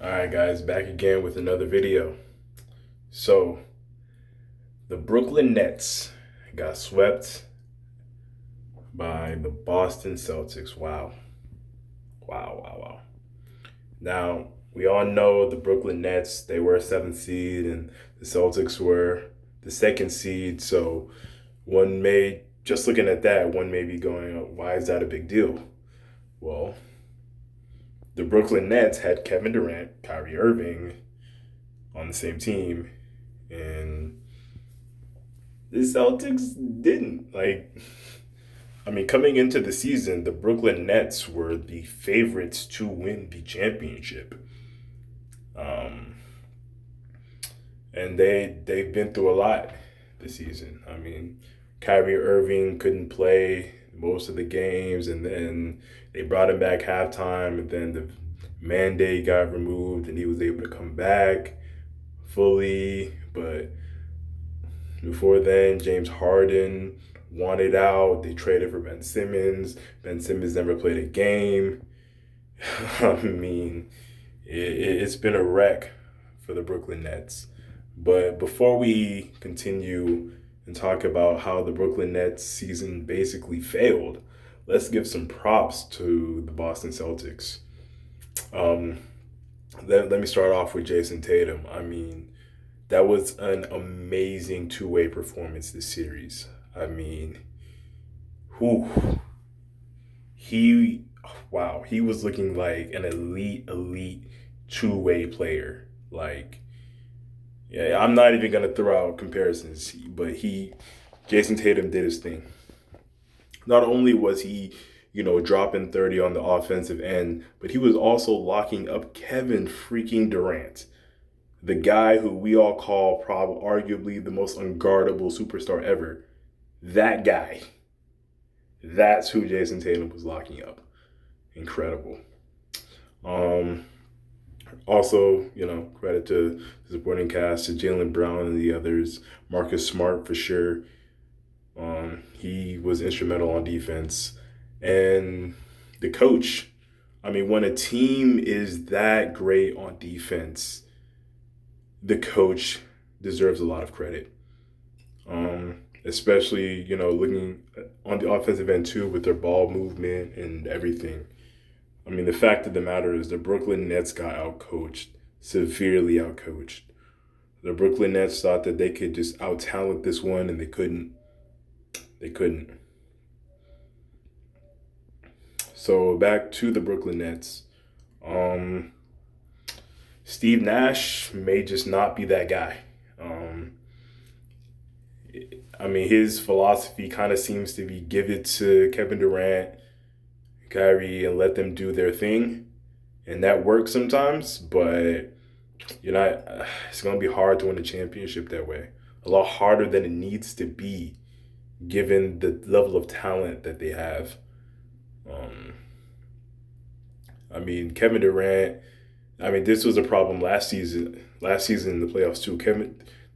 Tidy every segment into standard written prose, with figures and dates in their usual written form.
Alright guys, back again with another video. So, the Brooklyn Nets got swept by the Boston Celtics. Wow. Wow, wow, wow. Now, we all know the Brooklyn Nets, they were a seventh seed and the Celtics were the second seed. So, just looking at that, one may be going, oh, why is that a big deal? Well, the Brooklyn Nets had Kevin Durant, Kyrie Irving on the same team, and the Celtics didn't. Coming into the season, the Brooklyn Nets were the favorites to win the championship. Um, and they've been through a lot this season. Kyrie Irving couldn't play most of the games, and then they brought him back halftime, and then the mandate got removed, and he was able to come back fully. But before then, James Harden wanted out. They traded for Ben Simmons. Ben Simmons never played a game. It's been a wreck for the Brooklyn Nets. But before we continue and talk about how the Brooklyn Nets season basically failed, let's give some props to the Boston Celtics. Let me start off with Jason Tatum. That was an amazing two-way performance this series. Whew, he, wow, he was looking like an elite two-way player. Yeah, I'm not even gonna throw out comparisons, but Jason Tatum did his thing. Not only was he, dropping 30 on the offensive end, but he was also locking up Kevin freaking Durant, the guy who we all call probably arguably the most unguardable superstar ever. That guy. That's who Jason Tatum was locking up. Incredible. Also, credit to the supporting cast, to Jaylen Brown and the others. Marcus Smart for sure. He was instrumental on defense. And the coach. When a team is that great on defense, the coach deserves a lot of credit. Especially, looking on the offensive end too with their ball movement and everything. The fact of the matter is the Brooklyn Nets got outcoached, severely outcoached. The Brooklyn Nets thought that they could just out-talent this one, and they couldn't. They couldn't. So back to the Brooklyn Nets. Steve Nash may just not be that guy. His philosophy kind of seems to be give it to Kevin Durant, Kyrie, and let them do their thing. And that works sometimes, but it's going to be hard to win a championship that way. A lot harder than it needs to be, given the level of talent that they have. Kevin Durant, this was a problem last season in the playoffs too.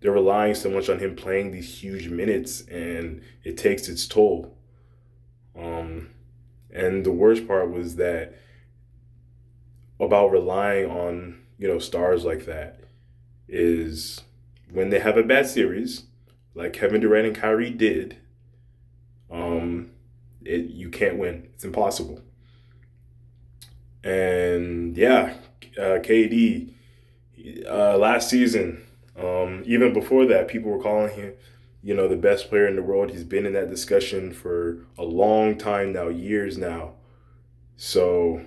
They're relying so much on him playing these huge minutes, and it takes its toll. And the worst part was that about relying on, stars like that is when they have a bad series, like Kevin Durant and Kyrie did, you can't win. It's impossible. And yeah, KD, last season, even before that, people were calling him, the best player in the world. He's been in that discussion for a long time now, years now. So,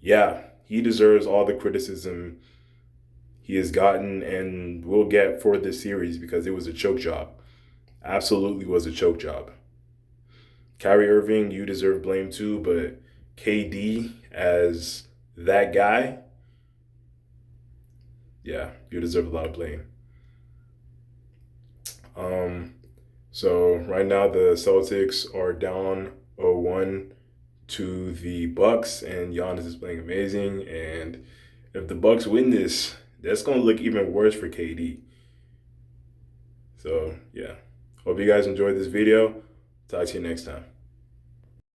yeah, he deserves all the criticism he has gotten and will get for this series because it was a choke job. Absolutely was a choke job. Kyrie Irving, you deserve blame too, but KD as that guy, yeah, you deserve a lot of blame. So right now the Celtics are down 0-1 to the Bucks, and Giannis is playing amazing. And if the Bucks win this, that's gonna look even worse for KD. So yeah, hope you guys enjoyed this video. Talk to you next time.